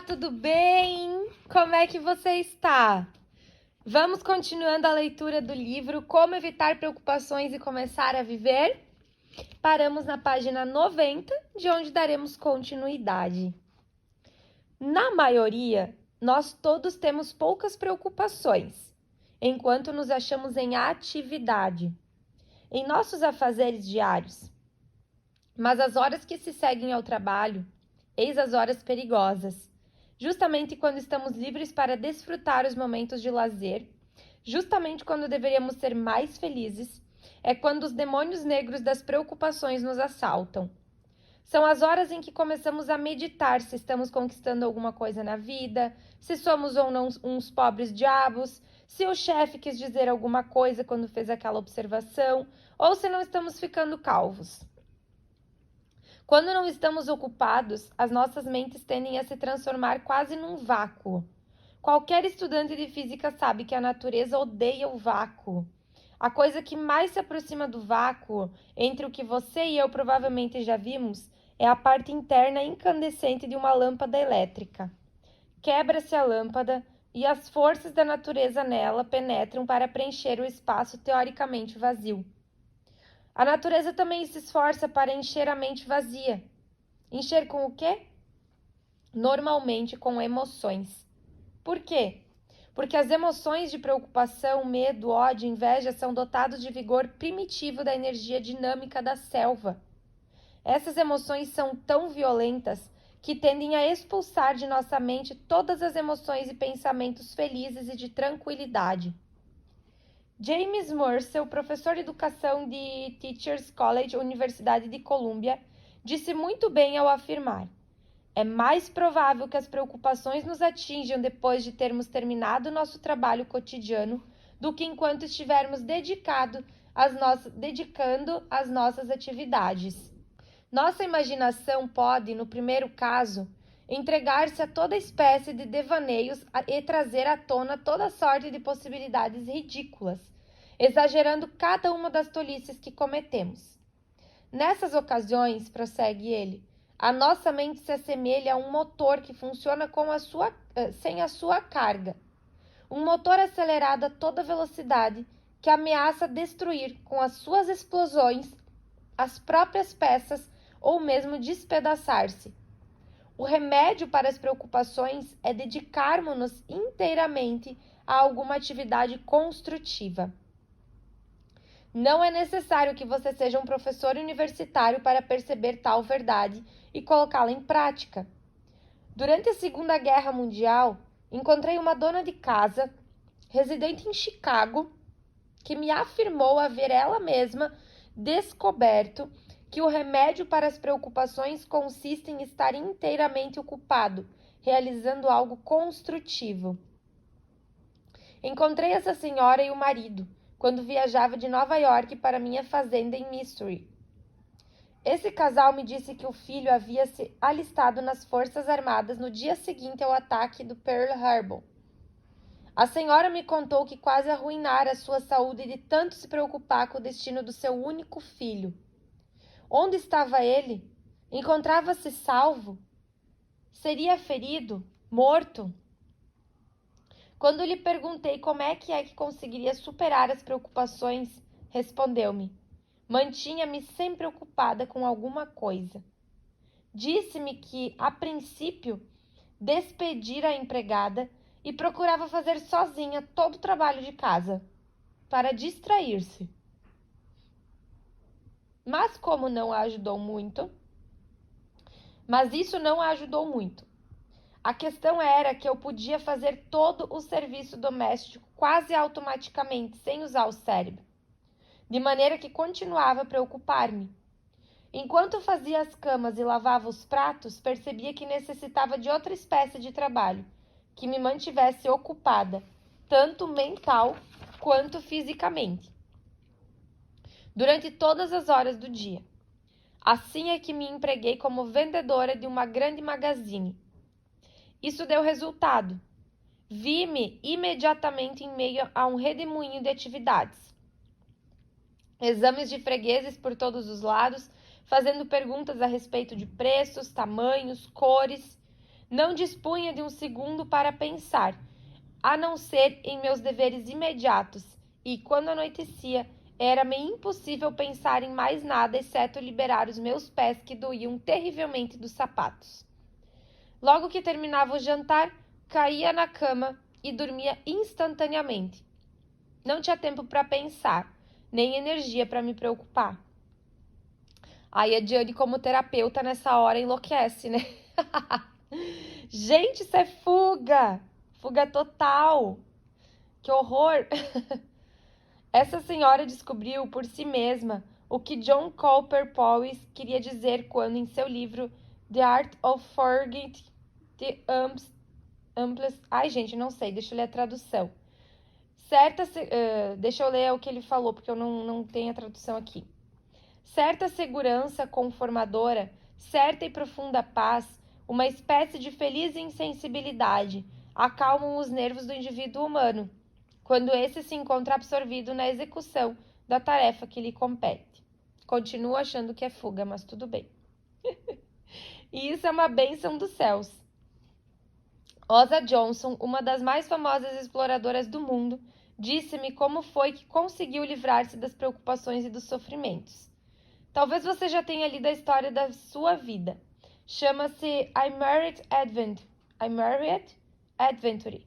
tudo bem? Como é que você está? Vamos continuando a leitura do livro Como Evitar Preocupações e Começar a Viver? Paramos na página 90, de onde daremos continuidade. Na maioria, nós todos temos poucas preocupações, enquanto nos achamos em atividade, em nossos afazeres diários. Mas as horas que se seguem ao trabalho, eis as horas perigosas. Justamente quando estamos livres para desfrutar os momentos de lazer, justamente quando deveríamos ser mais felizes, é quando os demônios negros das preocupações nos assaltam. São as horas em que começamos a meditar se estamos conquistando alguma coisa na vida, se somos ou não uns pobres diabos, se o chefe quis dizer alguma coisa quando fez aquela observação, ou se não estamos ficando calvos. Quando não estamos ocupados, as nossas mentes tendem a se transformar quase num vácuo. Qualquer estudante de física sabe que a natureza odeia o vácuo. A coisa que mais se aproxima do vácuo, entre o que você e eu provavelmente já vimos, é a parte interna incandescente de uma lâmpada elétrica. Quebra-se a lâmpada e as forças da natureza nela penetram para preencher o espaço teoricamente vazio. A natureza também se esforça para encher a mente vazia. Encher com o quê? Normalmente com emoções. Por quê? Porque as emoções de preocupação, medo, ódio, inveja são dotados de vigor primitivo da energia dinâmica da selva. Essas emoções são tão violentas que tendem a expulsar de nossa mente todas as emoções e pensamentos felizes e de tranquilidade. James Mursell, professor de educação de Teachers College, Universidade de Colômbia, disse muito bem ao afirmar: é mais provável que as preocupações nos atinjam depois de termos terminado nosso trabalho cotidiano do que enquanto estivermos dedicando às nossas atividades. Nossa imaginação pode, no primeiro caso, entregar-se a toda espécie de devaneios e trazer à tona toda sorte de possibilidades ridículas, exagerando cada uma das tolices que cometemos. Nessas ocasiões, prossegue ele, a nossa mente se assemelha a um motor que funciona sem a sua carga. Um motor acelerado a toda velocidade que ameaça destruir com as suas explosões as próprias peças ou mesmo despedaçar-se. O remédio para as preocupações é dedicarmos-nos inteiramente a alguma atividade construtiva. Não é necessário que você seja um professor universitário para perceber tal verdade e colocá-la em prática. Durante a Segunda Guerra Mundial, encontrei uma dona de casa, residente em Chicago, que me afirmou haver ela mesma descoberto que o remédio para as preocupações consiste em estar inteiramente ocupado, realizando algo construtivo. Encontrei essa senhora e o marido quando viajava de Nova York para minha fazenda em Missouri. Esse casal me disse que o filho havia se alistado nas Forças Armadas no dia seguinte ao ataque do Pearl Harbor. A senhora me contou que quase arruinara a sua saúde de tanto se preocupar com o destino do seu único filho. Onde estava ele? Encontrava-se salvo? Seria ferido? Morto? Quando lhe perguntei como é que conseguiria superar as preocupações, respondeu-me: mantinha-me sempre ocupada com alguma coisa. Disse-me que, a princípio, despedira a empregada e procurava fazer sozinha todo o trabalho de casa, para distrair-se. Mas isso não a ajudou muito. A questão era que eu podia fazer todo o serviço doméstico quase automaticamente, sem usar o cérebro, de maneira que continuava a preocupar-me. Enquanto fazia as camas e lavava os pratos, percebia que necessitava de outra espécie de trabalho, que me mantivesse ocupada, tanto mental quanto fisicamente, durante todas as horas do dia. Assim é que me empreguei como vendedora de uma grande magazine. Isso deu resultado. Vi-me imediatamente em meio a um redemoinho de atividades. Exames de fregueses por todos os lados, fazendo perguntas a respeito de preços, tamanhos, cores. Não dispunha de um segundo para pensar, a não ser em meus deveres imediatos, e, quando anoitecia, era-me impossível pensar em mais nada exceto liberar os meus pés que doíam terrivelmente dos sapatos. Logo que terminava o jantar, caía na cama e dormia instantaneamente. Não tinha tempo para pensar, nem energia para me preocupar. Aí a Diane, como terapeuta, nessa hora enlouquece, né? Gente, isso é fuga! Fuga total! Que horror! Essa senhora descobriu por si mesma o que John Cowper Powys queria dizer quando, em seu livro The Art of Forgetting the Amplest... Ai, gente, não sei, deixa eu ler a tradução. Deixa eu ler o que ele falou, porque eu não tenho a tradução aqui. Certa segurança conformadora, certa e profunda paz, uma espécie de feliz insensibilidade, acalmam os nervos do indivíduo humano, quando esse se encontra absorvido na execução da tarefa que lhe compete. Continuo achando que é fuga, mas tudo bem. E isso é uma bênção dos céus. Osa Johnson, uma das mais famosas exploradoras do mundo, disse-me como foi que conseguiu livrar-se das preocupações e dos sofrimentos. Talvez você já tenha lido a história da sua vida. Chama-se I Married Adventure.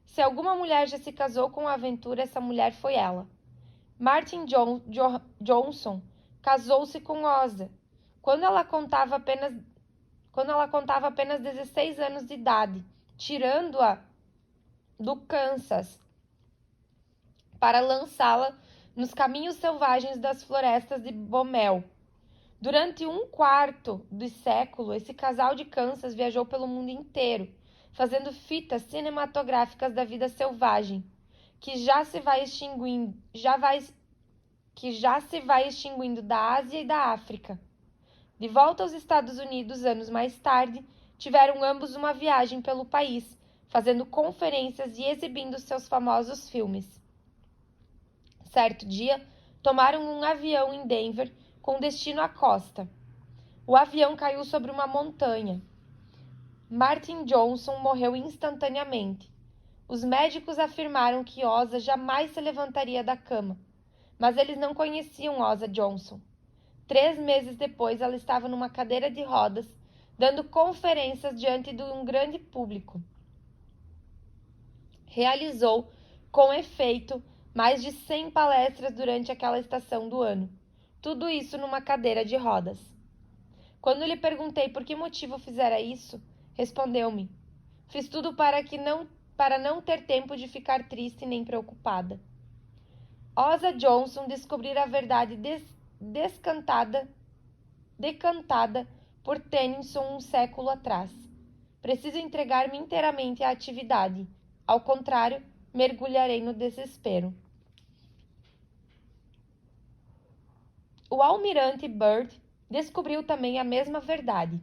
Se alguma mulher já se casou com a aventura, essa mulher foi ela. Martin Johnson casou-se com Osa quando ela contava apenas 16 anos de idade, tirando-a do Kansas para lançá-la nos caminhos selvagens das florestas de Bomel. Durante um quarto de século, esse casal de Kansas viajou pelo mundo inteiro, fazendo fitas cinematográficas da vida selvagem, que já se vai extinguindo da Ásia e da África. De volta aos Estados Unidos, anos mais tarde, tiveram ambos uma viagem pelo país, fazendo conferências e exibindo seus famosos filmes. Certo dia, tomaram um avião em Denver com destino à costa. O avião caiu sobre uma montanha. Martin Johnson morreu instantaneamente. Os médicos afirmaram que Osa jamais se levantaria da cama, mas eles não conheciam Osa Johnson. 3 meses depois, ela estava numa cadeira de rodas, dando conferências diante de um grande público. Realizou, com efeito, mais de 100 palestras durante aquela estação do ano. Tudo isso numa cadeira de rodas. Quando lhe perguntei por que motivo fizera isso, respondeu-me: fiz tudo para não ter tempo de ficar triste nem preocupada. Osa Johnson descobrira a verdade decantada por Tennyson um século atrás. Preciso entregar-me inteiramente à atividade. Ao contrário, mergulharei no desespero. O almirante Byrd descobriu também a mesma verdade.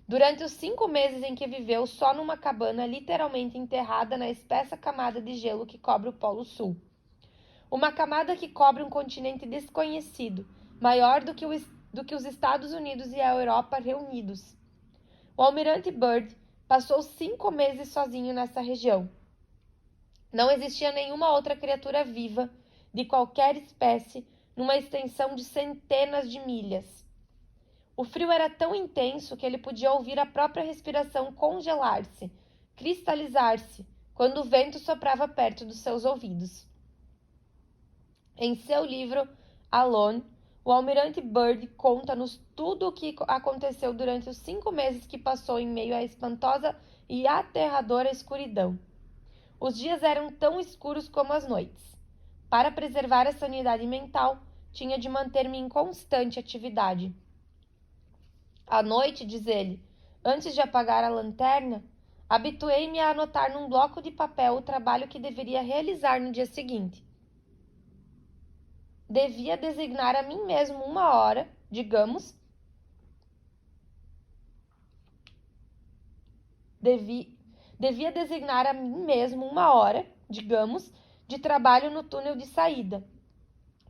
Durante os 5 meses em que viveu só numa cabana literalmente enterrada na espessa camada de gelo que cobre o Polo Sul. Uma camada que cobre um continente desconhecido, maior do que os Estados Unidos e a Europa reunidos. O almirante Byrd passou 5 meses sozinho nessa região. Não existia nenhuma outra criatura viva, de qualquer espécie, numa extensão de centenas de milhas. O frio era tão intenso que ele podia ouvir a própria respiração congelar-se, cristalizar-se, quando o vento soprava perto dos seus ouvidos. Em seu livro Alone, o almirante Byrd conta-nos tudo o que aconteceu durante os 5 meses que passou em meio à espantosa e aterradora escuridão. Os dias eram tão escuros como as noites. Para preservar a sanidade mental, tinha de manter-me em constante atividade. À noite, diz ele, antes de apagar a lanterna, habituei-me a anotar num bloco de papel o trabalho que deveria realizar no dia seguinte. Devia designar a mim mesmo uma hora, digamos, devia designar a mim mesmo uma hora, digamos, de trabalho no túnel de saída.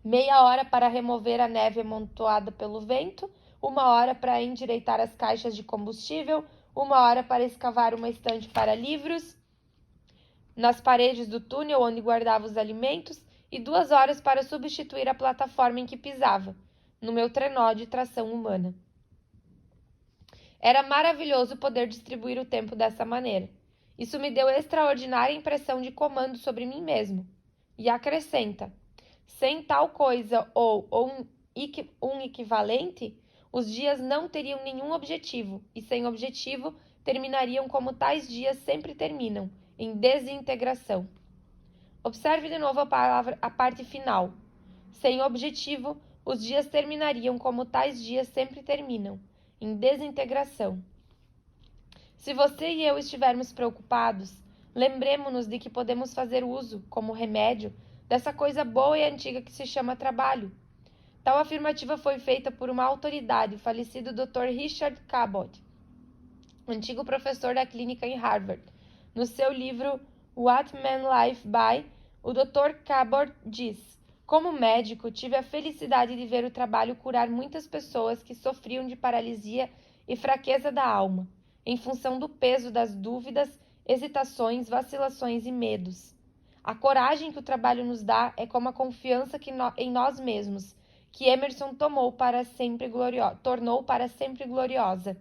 Meia hora para remover a neve amontoada pelo vento, 1 hora para endireitar as caixas de combustível, 1 hora para escavar uma estante para livros nas paredes do túnel onde guardava os alimentos e 2 horas para substituir a plataforma em que pisava, no meu trenó de tração humana. Era maravilhoso poder distribuir o tempo dessa maneira. Isso me deu extraordinária impressão de comando sobre mim mesmo. E acrescenta, sem tal coisa ou um equivalente, os dias não teriam nenhum objetivo, e sem objetivo terminariam como tais dias sempre terminam, em desintegração. Observe de novo a parte final. Sem objetivo, os dias terminariam como tais dias sempre terminam, em desintegração. Se você e eu estivermos preocupados, lembremos-nos de que podemos fazer uso, como remédio, dessa coisa boa e antiga que se chama trabalho. Tal afirmativa foi feita por uma autoridade, o falecido Dr. Richard Cabot, antigo professor da clínica em Harvard. No seu livro What Man Life By, o Dr. Cabot diz: como médico, tive a felicidade de ver o trabalho curar muitas pessoas que sofriam de paralisia e fraqueza da alma, em função do peso das dúvidas, hesitações, vacilações e medos. A coragem que o trabalho nos dá é como a confiança em nós mesmos, que Emerson tornou para sempre gloriosa.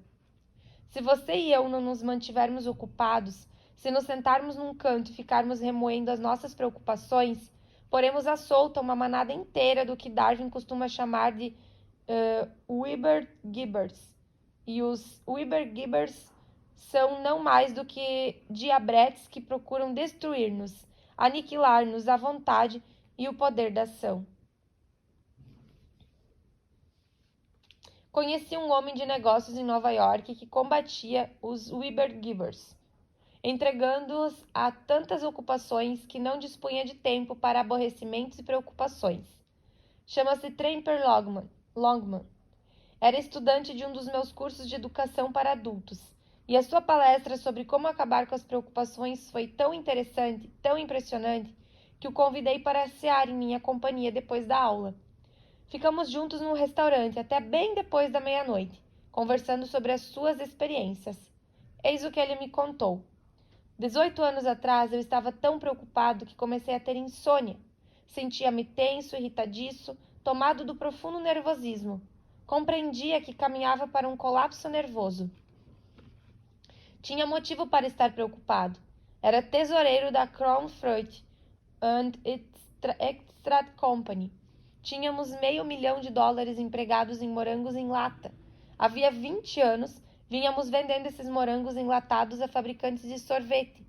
Se você e eu não nos mantivermos ocupados, se nos sentarmos num canto e ficarmos remoendo as nossas preocupações, poremos à solta uma manada inteira do que Darwin costuma chamar de Weber-Gibbers. E os Weber-Gibbers são não mais do que diabretes que procuram destruir-nos, aniquilar-nos à vontade e o poder da ação. Conheci um homem de negócios em Nova York que combatia os Weber-Gibbers, entregando-os a tantas ocupações que não dispunha de tempo para aborrecimentos e preocupações. Chama-se Tremper Longman. Era estudante de um dos meus cursos de educação para adultos, e a sua palestra sobre como acabar com as preocupações foi tão interessante, tão impressionante, que o convidei para cear em minha companhia depois da aula. Ficamos juntos num restaurante até bem depois da meia-noite, conversando sobre as suas experiências. Eis o que ele me contou. 18 anos atrás, eu estava tão preocupado que comecei a ter insônia. Sentia-me tenso, irritadiço, tomado do profundo nervosismo. Compreendia que caminhava para um colapso nervoso. Tinha motivo para estar preocupado. Era tesoureiro da Crown Fruit and Extract Company. Tínhamos $500 mil empregados em morangos em lata. Havia 20 anos, vínhamos vendendo esses morangos enlatados a fabricantes de sorvete.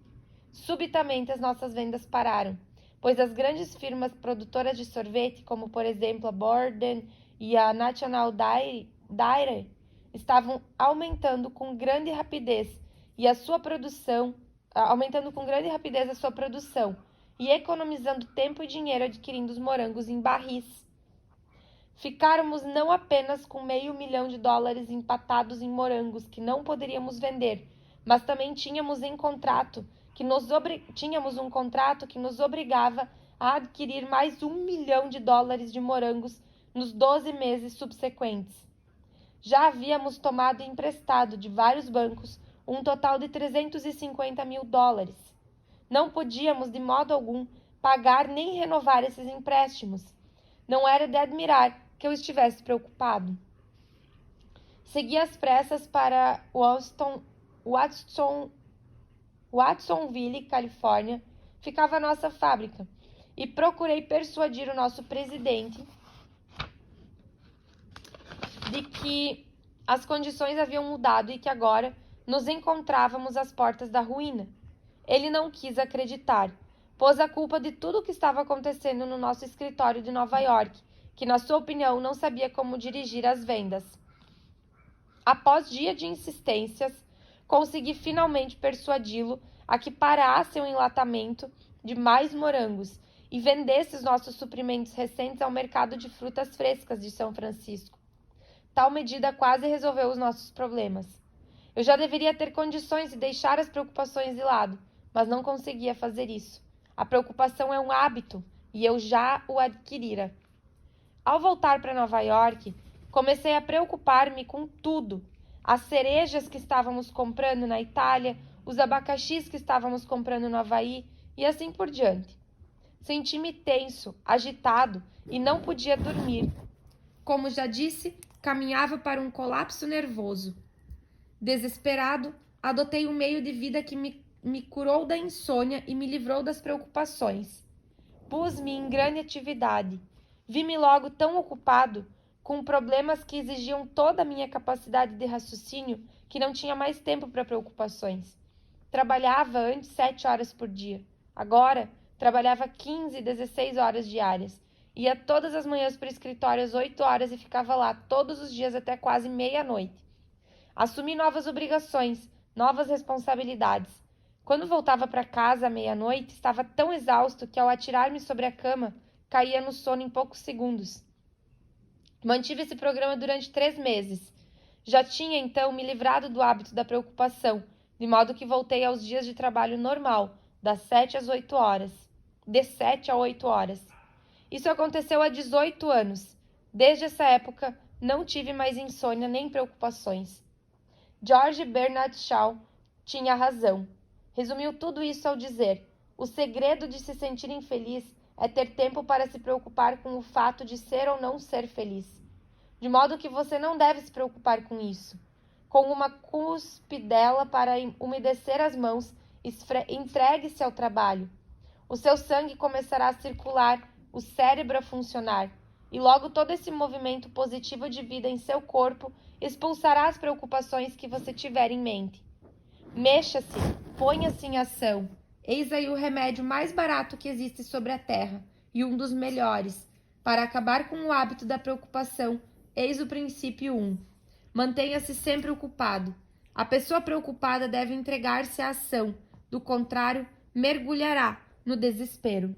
Subitamente, as nossas vendas pararam, pois as grandes firmas produtoras de sorvete, como por exemplo a Borden e a National Dairy, estavam aumentando com grande rapidez a sua produção e economizando tempo e dinheiro adquirindo os morangos em barris. Ficáramos não apenas com $500 mil empatados em morangos que não poderíamos vender, mas também tínhamos um contrato que nos obrigava a adquirir mais $1 milhão de morangos nos 12 meses subsequentes. Já havíamos tomado emprestado de vários bancos um total de $350 mil. Não podíamos, de modo algum, pagar nem renovar esses empréstimos. Não era de admirar que eu estivesse preocupado. Segui às pressas para Watsonville, Califórnia, ficava a nossa fábrica, e procurei persuadir o nosso presidente de que as condições haviam mudado e que agora nos encontrávamos às portas da ruína. Ele não quis acreditar. Pôs a culpa de tudo o que estava acontecendo no nosso escritório de Nova York, que, na sua opinião, não sabia como dirigir as vendas. Após dia de insistências, consegui finalmente persuadi-lo a que parasse o enlatamento de mais morangos e vendesse os nossos suprimentos recentes ao mercado de frutas frescas de São Francisco. Tal medida quase resolveu os nossos problemas. Eu já deveria ter condições de deixar as preocupações de lado, mas não conseguia fazer isso. A preocupação é um hábito e eu já o adquirira. Ao voltar para Nova York, comecei a preocupar-me com tudo. as cerejas que estávamos comprando na Itália, os abacaxis que estávamos comprando no Havaí e assim por diante. Senti-me tenso, agitado e não podia dormir. Como já disse, caminhava para um colapso nervoso. Desesperado, adotei um meio de vida que me curou da insônia e me livrou das preocupações. Pus-me em grande atividade. Vi-me logo tão ocupado, com problemas que exigiam toda a minha capacidade de raciocínio, que não tinha mais tempo para preocupações. Trabalhava antes 7 horas por dia. Agora, trabalhava 15, 16 horas diárias. Ia todas as manhãs para o escritório às 8 horas e ficava lá todos os dias até quase meia-noite. Assumi novas obrigações, novas responsabilidades. Quando voltava para casa à meia-noite, estava tão exausto que, ao atirar-me sobre a cama, caía no sono em poucos segundos. Mantive esse programa durante 3 meses. Já tinha, então, me livrado do hábito da preocupação, de modo que voltei aos dias de trabalho normal, das 7 às 8 horas. De 7 a 8 horas. Isso aconteceu há 18 anos. Desde essa época, não tive mais insônia nem preocupações. George Bernard Shaw tinha razão. Resumiu tudo isso ao dizer: o segredo de se sentir infeliz é ter tempo para se preocupar com o fato de ser ou não ser feliz. De modo que você não deve se preocupar com isso. Com uma cuspidela para umedecer as mãos, entregue-se ao trabalho. O seu sangue começará a circular, o cérebro a funcionar, e logo todo esse movimento positivo de vida em seu corpo expulsará as preocupações que você tiver em mente. Mexa-se, ponha-se em ação. Eis aí o remédio mais barato que existe sobre a terra, e um dos melhores. Para acabar com o hábito da preocupação, eis o princípio 1. Mantenha-se sempre ocupado. A pessoa preocupada deve entregar-se à ação, do contrário, mergulhará no desespero.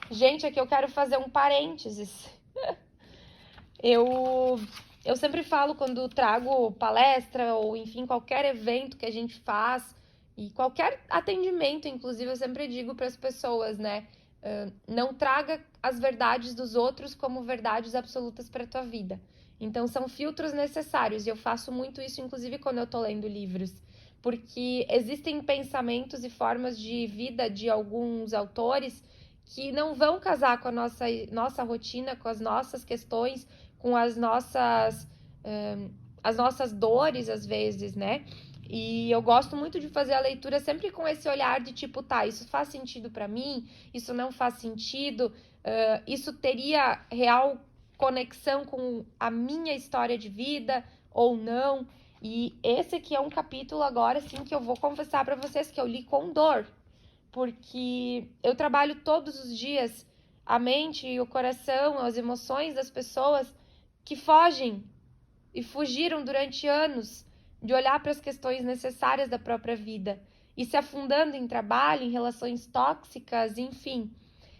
Gente, aqui eu quero fazer um parênteses. Eu sempre falo quando trago palestra ou, enfim, qualquer evento que a gente faz e qualquer atendimento, inclusive, eu sempre digo para as pessoas, né? Não traga as verdades dos outros como verdades absolutas para a tua vida. Então, são filtros necessários e eu faço muito isso, inclusive, quando eu tô lendo livros. Porque existem pensamentos e formas de vida de alguns autores que não vão casar com a nossa rotina, com as nossas questões, com as nossas dores, às vezes, né? E eu gosto muito de fazer a leitura sempre com esse olhar de tipo, tá, isso faz sentido para mim? Isso não faz sentido? Isso teria real conexão com a minha história de vida ou não? E esse aqui é um capítulo agora, sim, que eu vou confessar para vocês que eu li com dor, porque eu trabalho todos os dias a mente e o coração, as emoções das pessoas que fogem e fugiram durante anos de olhar para as questões necessárias da própria vida e se afundando em trabalho, em relações tóxicas, enfim.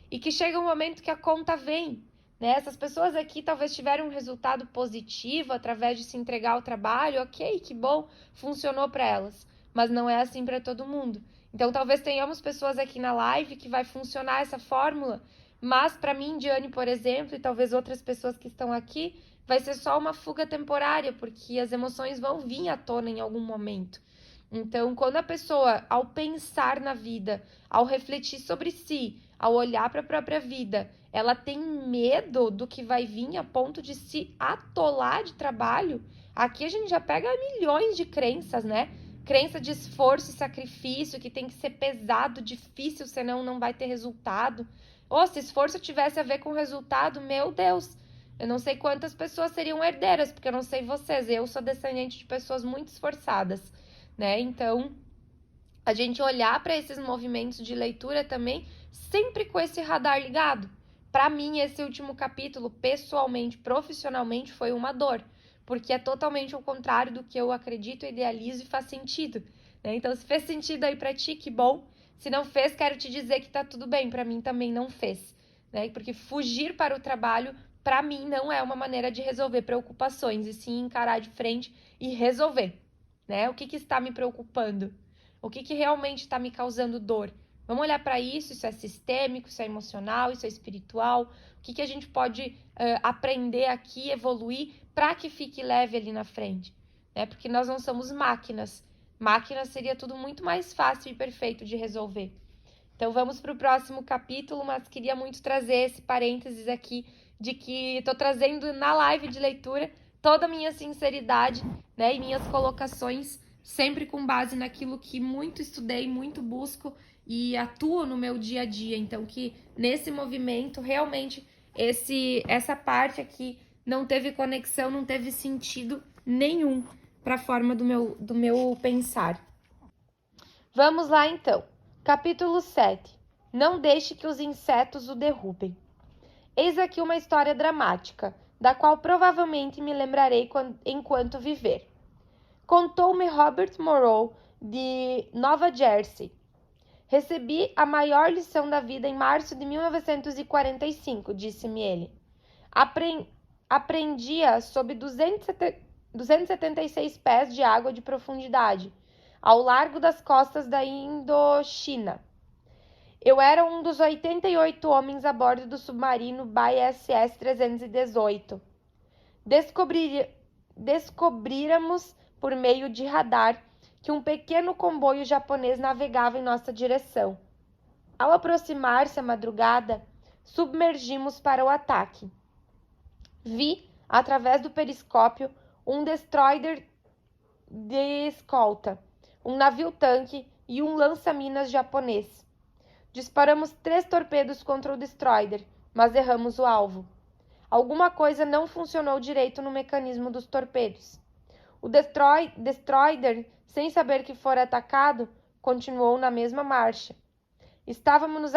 E que chega um momento que a conta vem, né? Essas pessoas aqui talvez tiveram um resultado positivo através de se entregar ao trabalho, ok, que bom, funcionou para elas, mas não é assim para todo mundo. Então talvez tenhamos pessoas aqui na live que vai funcionar essa fórmula, mas para mim, Diane, por exemplo, e talvez outras pessoas que estão aqui, vai ser só uma fuga temporária, porque as emoções vão vir à tona em algum momento. Então, quando a pessoa, ao pensar na vida, ao refletir sobre si, ao olhar para a própria vida, ela tem medo do que vai vir a ponto de se atolar de trabalho, aqui a gente já pega milhões de crenças, né? Crença de esforço e sacrifício, que tem que ser pesado, difícil, senão não vai ter resultado. Ou se esforço tivesse a ver com resultado, meu Deus, eu não sei quantas pessoas seriam herdeiras, porque eu não sei vocês, eu sou descendente de pessoas muito esforçadas, né? Então, a gente olhar para esses movimentos de leitura também, sempre com esse radar ligado. Para mim, esse último capítulo, pessoalmente, profissionalmente, foi uma dor, porque é totalmente o contrário do que eu acredito, idealizo e faz sentido, né? Então, se fez sentido aí para ti, que bom. Se não fez, quero te dizer que tá tudo bem, para mim também não fez, né? Porque fugir para o trabalho, para mim, não é uma maneira de resolver preocupações, e sim encarar de frente e resolver, né? O que está me preocupando? O que realmente está me causando dor? Vamos olhar para isso é sistêmico, isso é emocional, isso é espiritual, o que a gente pode aprender aqui, evoluir, para que fique leve ali na frente, né? Porque nós não somos máquinas. Máquinas seria tudo muito mais fácil e perfeito de resolver. Então vamos para o próximo capítulo, mas queria muito trazer esse parênteses aqui de que estou trazendo na live de leitura toda a minha sinceridade, né, e minhas colocações sempre com base naquilo que muito estudei, muito busco e atuo no meu dia a dia. Então que nesse movimento realmente essa parte aqui não teve conexão, não teve sentido nenhum para a forma do meu pensar. Vamos lá então. Capítulo 7. Não deixe que os insetos o derrubem. Eis aqui uma história dramática, da qual provavelmente me lembrarei enquanto viver. Contou-me Robert Morrow, de Nova Jersey. Recebi a maior lição da vida em março de 1945, disse-me ele. Aprendia sob 276 pés de água de profundidade, ao largo das costas da Indochina. Eu era um dos 88 homens a bordo do submarino BSS-318. Descobríramos, por meio de radar, que um pequeno comboio japonês navegava em nossa direção. Ao aproximar-se a madrugada, submergimos para o ataque. Vi, através do periscópio, um destroyer de escolta, um navio-tanque e um lança-minas japonês. Disparamos 3 torpedos contra o destroyer, mas erramos o alvo. Alguma coisa não funcionou direito no mecanismo dos torpedos. O destroyer, sem saber que fora atacado, continuou na mesma marcha. Estávamos nos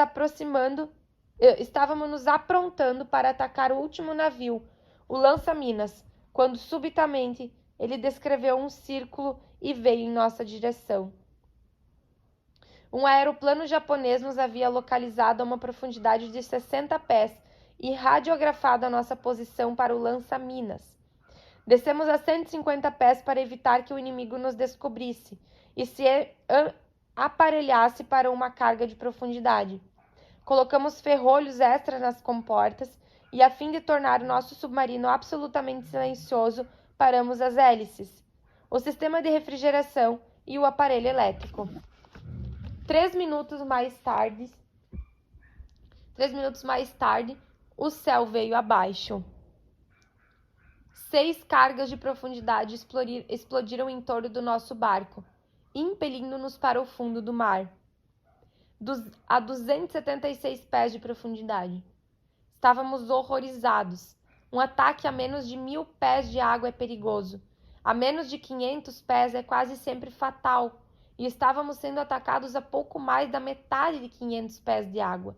aprontando para atacar o último navio, o lança-minas, quando subitamente ele descreveu um círculo e veio em nossa direção. Um aeroplano japonês nos havia localizado a uma profundidade de 60 pés e radiografado a nossa posição para o lança-minas. Descemos a 150 pés para evitar que o inimigo nos descobrisse e se aparelhasse para uma carga de profundidade. Colocamos ferrolhos extras nas comportas e, a fim de tornar o nosso submarino absolutamente silencioso, paramos as hélices, o sistema de refrigeração e o aparelho elétrico. 3 minutos mais tarde, o céu veio abaixo. 6 cargas de profundidade explodiram em torno do nosso barco, impelindo-nos para o fundo do mar, a 276 pés de profundidade. Estávamos horrorizados. Um ataque a menos de 1000 pés de água é perigoso. A menos de 500 pés é quase sempre fatal. E estávamos sendo atacados a pouco mais da metade de 500 pés de água,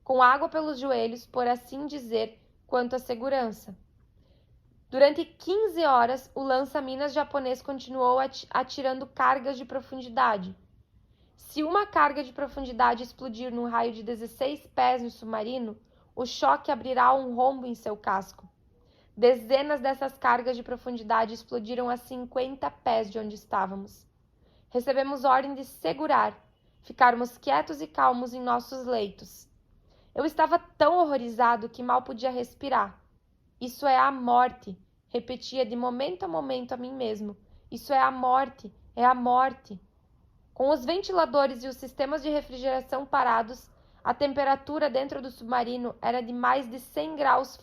com água pelos joelhos, por assim dizer, quanto à segurança. Durante 15 horas, o lança-minas japonês continuou atirando cargas de profundidade. Se uma carga de profundidade explodir num raio de 16 pés no submarino, o choque abrirá um rombo em seu casco. Dezenas dessas cargas de profundidade explodiram a 50 pés de onde estávamos. Recebemos ordem de segurar, ficarmos quietos e calmos em nossos leitos. Eu estava tão horrorizado que mal podia respirar. Isso é a morte, repetia de momento a momento a mim mesmo. Isso é a morte, é a morte. Com os ventiladores e os sistemas de refrigeração parados, a temperatura dentro do submarino era de mais de 100 graus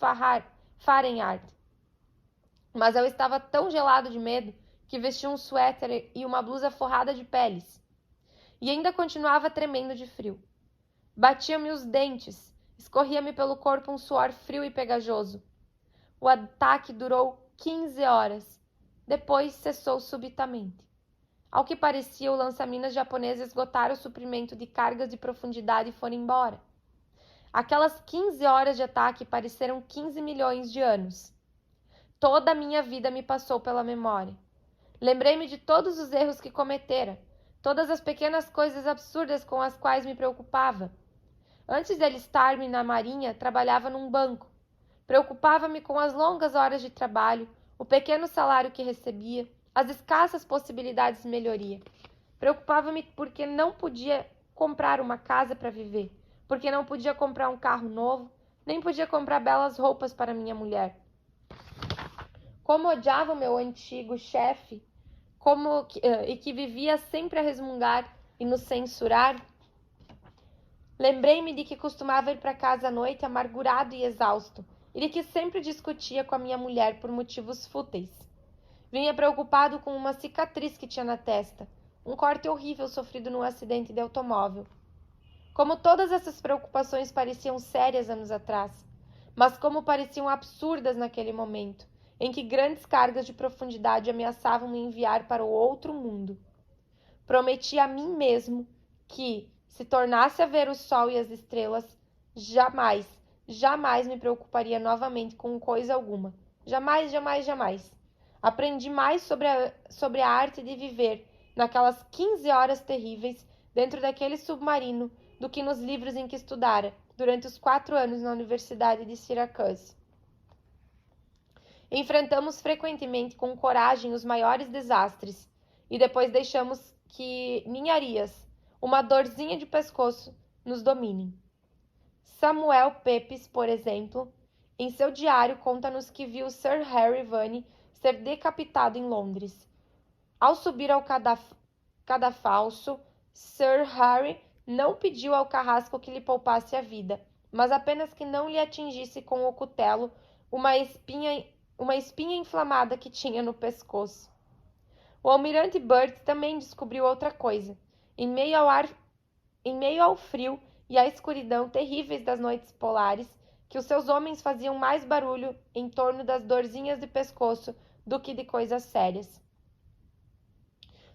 Fahrenheit. Mas eu estava tão gelado de medo que vesti um suéter e uma blusa forrada de peles. E ainda continuava tremendo de frio. Batia-me os dentes, escorria-me pelo corpo um suor frio e pegajoso. O ataque durou 15 horas. Depois cessou subitamente. Ao que parecia, o lança-minas japonês esgotara o suprimento de cargas de profundidade e foram embora. Aquelas 15 horas de ataque pareceram 15 milhões de anos. Toda a minha vida me passou pela memória. Lembrei-me de todos os erros que cometera, todas as pequenas coisas absurdas com as quais me preocupava. Antes de alistar-me na marinha, trabalhava num banco. Preocupava-me com as longas horas de trabalho, o pequeno salário que recebia, as escassas possibilidades de melhoria. Preocupava-me porque não podia comprar uma casa para viver, porque não podia comprar um carro novo, nem podia comprar belas roupas para minha mulher. Como odiava o meu antigo chefe, e que vivia sempre a resmungar e nos censurar. Lembrei-me de que costumava ir para casa à noite amargurado e exausto, e de que sempre discutia com a minha mulher por motivos fúteis. Vinha preocupado com uma cicatriz que tinha na testa, um corte horrível sofrido num acidente de automóvel. Como todas essas preocupações pareciam sérias anos atrás, mas como pareciam absurdas naquele momento, em que grandes cargas de profundidade ameaçavam me enviar para o outro mundo. Prometi a mim mesmo que, se tornasse a ver o sol e as estrelas, jamais, jamais me preocuparia novamente com coisa alguma. Jamais, jamais, jamais. Aprendi mais sobre a arte de viver naquelas 15 horas terríveis dentro daquele submarino do que nos livros em que estudara durante os 4 anos na Universidade de Syracuse. Enfrentamos frequentemente com coragem os maiores desastres e depois deixamos que ninharias, uma dorzinha de pescoço, nos dominem. Samuel Pepys, por exemplo, em seu diário conta-nos que viu Sir Harry Vane ser decapitado em Londres. Ao subir ao cadafalso, Sir Harry não pediu ao carrasco que lhe poupasse a vida, mas apenas que não lhe atingisse com o cutelo uma espinha inflamada que tinha no pescoço. O almirante Byrd também descobriu outra coisa. Em meio ao frio e à escuridão terríveis das noites polares, que os seus homens faziam mais barulho em torno das dorzinhas de pescoço do que de coisas sérias.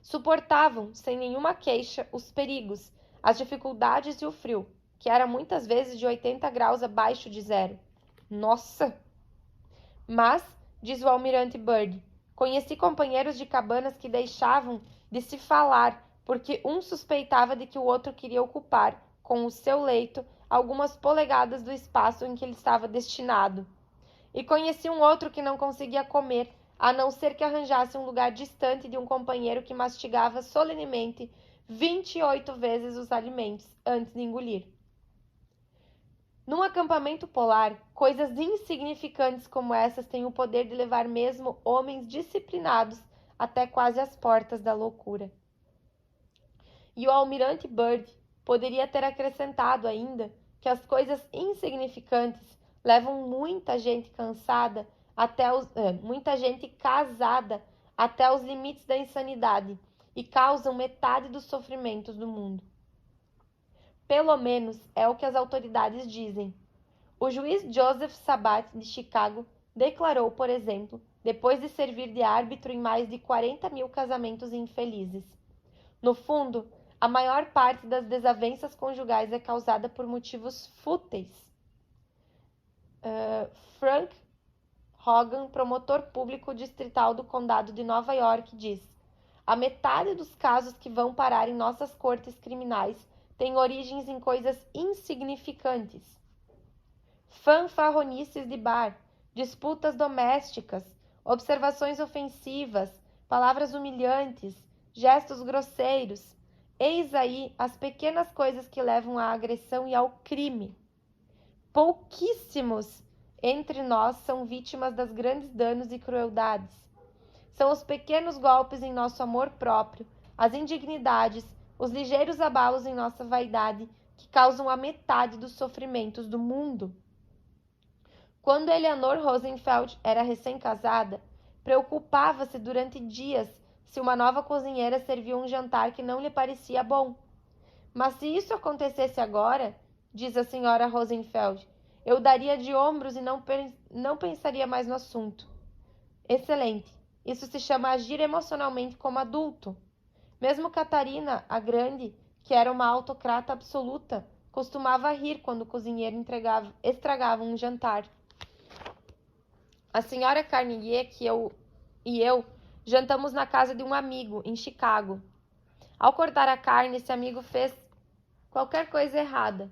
Suportavam, sem nenhuma queixa, os perigos, as dificuldades e o frio, que era muitas vezes de 80 graus abaixo de zero. Nossa! Mas, diz o almirante Byrd, conheci companheiros de cabanas que deixavam de se falar porque um suspeitava de que o outro queria ocupar, com o seu leito, algumas polegadas do espaço em que ele estava destinado. E conheci um outro que não conseguia comer, a não ser que arranjasse um lugar distante de um companheiro que mastigava solenemente 28 vezes os alimentos antes de engolir. Num acampamento polar, coisas insignificantes como essas têm o poder de levar mesmo homens disciplinados até quase as portas da loucura. E o almirante Byrd poderia ter acrescentado ainda que as coisas insignificantes levam muita gente casada até os limites da insanidade e causam metade dos sofrimentos do mundo. Pelo menos é o que as autoridades dizem. O juiz Joseph Sabat, de Chicago, declarou, por exemplo, depois de servir de árbitro em mais de 40.000 casamentos infelizes. No fundo, a maior parte das desavenças conjugais é causada por motivos fúteis. Frank Hogan, promotor público distrital do condado de Nova York, diz: a metade dos casos que vão parar em nossas cortes criminais tem origens em coisas insignificantes. Fanfarronices de bar, disputas domésticas, observações ofensivas, palavras humilhantes, gestos grosseiros. Eis aí as pequenas coisas que levam à agressão e ao crime. Pouquíssimos entre nós são vítimas das grandes danos e crueldades. São os pequenos golpes em nosso amor próprio, as indignidades, os ligeiros abalos em nossa vaidade que causam a metade dos sofrimentos do mundo. Quando Eleanor Rosenfeld era recém-casada, preocupava-se durante dias se uma nova cozinheira servia um jantar que não lhe parecia bom. Mas se isso acontecesse agora, diz a senhora Rosenfeld, eu daria de ombros e não pensaria mais no assunto. Excelente. Isso se chama agir emocionalmente como adulto. Mesmo Catarina, a Grande, que era uma autocrata absoluta, costumava rir quando o cozinheiro estragava um jantar. A senhora Carnegie e eu jantamos na casa de um amigo, em Chicago. Ao cortar a carne, esse amigo fez qualquer coisa errada.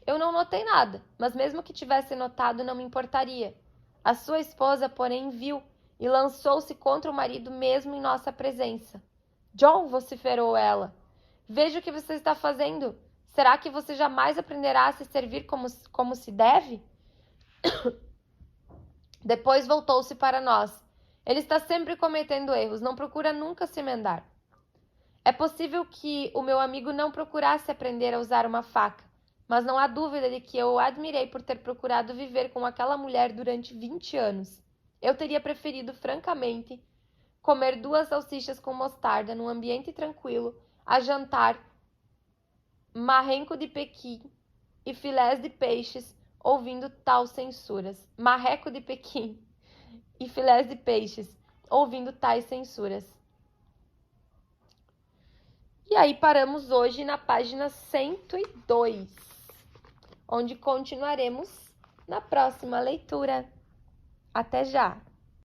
Eu não notei nada, mas mesmo que tivesse notado, não me importaria. A sua esposa, porém, viu e lançou-se contra o marido mesmo em nossa presença. John, vociferou ela, veja o que você está fazendo. Será que você jamais aprenderá a se servir como se deve? Depois voltou-se para nós. Ele está sempre cometendo erros, não procura nunca se emendar. É possível que o meu amigo não procurasse aprender a usar uma faca, mas não há dúvida de que eu o admirei por ter procurado viver com aquela mulher durante 20 anos. Eu teria preferido, francamente, comer 2 salsichas com mostarda num ambiente tranquilo, a jantar marrenco de Pequim e filés de peixes, ouvindo tais censuras. Marreco de Pequim e filés de peixes, ouvindo tais censuras. E aí paramos hoje na página 102, onde continuaremos na próxima leitura. Até já!